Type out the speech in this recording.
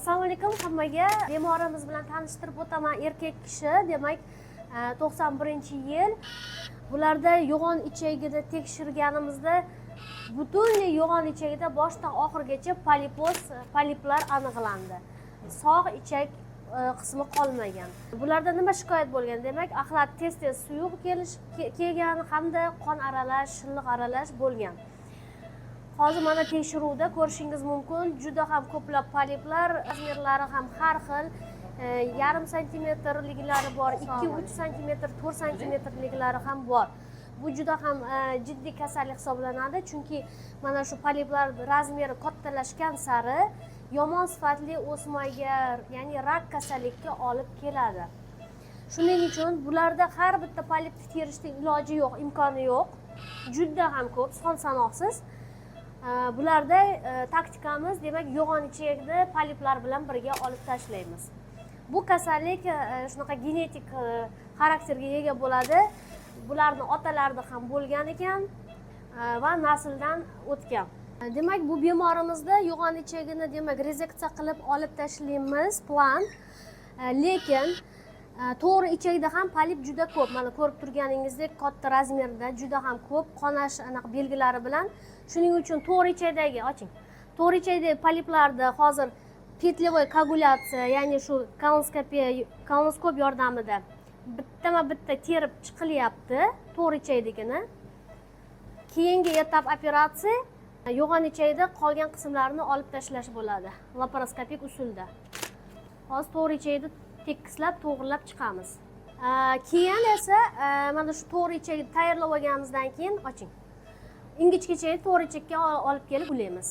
Assalomu alaykum hammaga. Bemorimiz bilan tanishtirib o'taman. Erkak kishi, demak 91-yil. Bularda yo'g'on ichagini tekshirganimizda butunlay yo'g'on ichagida boshdan oxirigacha poliplar aniqlandi. Sog' ichak qismi qolmagan. Bularda nima shikoyat bo'lgan? Demak, axlat tez-tez suyuq kelgan hamda qon aralash, shilliq aralash bo'lgan. Hozir mana tekshiruvda ko'rishingiz mumkin, juda ham ko'plab poliplar, razmerlari ham har xil, 0,5 santimetrliklari bor, 2-3 santimetr, 4 santimetrliklari ham bor. Bu juda ham jiddiy kasallik hisoblanadi, chunki mana shu poliplar razmeri kattalashgan sari yomon sifatli o'smaga, ya'ni rak kasallikka olib keladi. Shuning uchun bularda har bitta polipni terishda iloji yo'q, imkoni yo'q. Juda ham ko'p, son sanoqsiz. Bularda taktikamiz, demak, yo'g'on ichakni poliplar bilan birga olib tashlaymiz. Bu kasallik shunaqa genetik xarakterga ega bo'ladi. Bularning otalarida ham bo'lgan ekan va nasldan o'tgan. Demak, bu bemorimizda yo'g'on ichagini, demak, rezeksiya qilib olib tashlaymiz plan. Lekin to'g'ri ichakda ham polip juda ko'p. Mana ko'rib turganingizdek, katta razmerda juda ham ko'p qonash anaqa belgilari bilan. Shuning uchun to'g'ri ichakdagi, oching. To'g'ri ichakdagi poliplarda hozir petlevoy koagulyatsiya, ya'ni shu kolonoskop yordamida bitta terib chiqilyapti to'g'ri ichakdagini. Keyingi etap operatsiya yo'g'on ichakda qolgan qismlarini olib tashlash bo'ladi, laparoskopik usulda. Hozir to'g'ri ichakni tekislab, to'g'rilab chiqamiz. Keyin esa mana shu to'g'ri ichakni tayyorlab olganimizdan keyin oching. Ingichka ichakni to'g'ri ichakka olib kelib ulaymiz.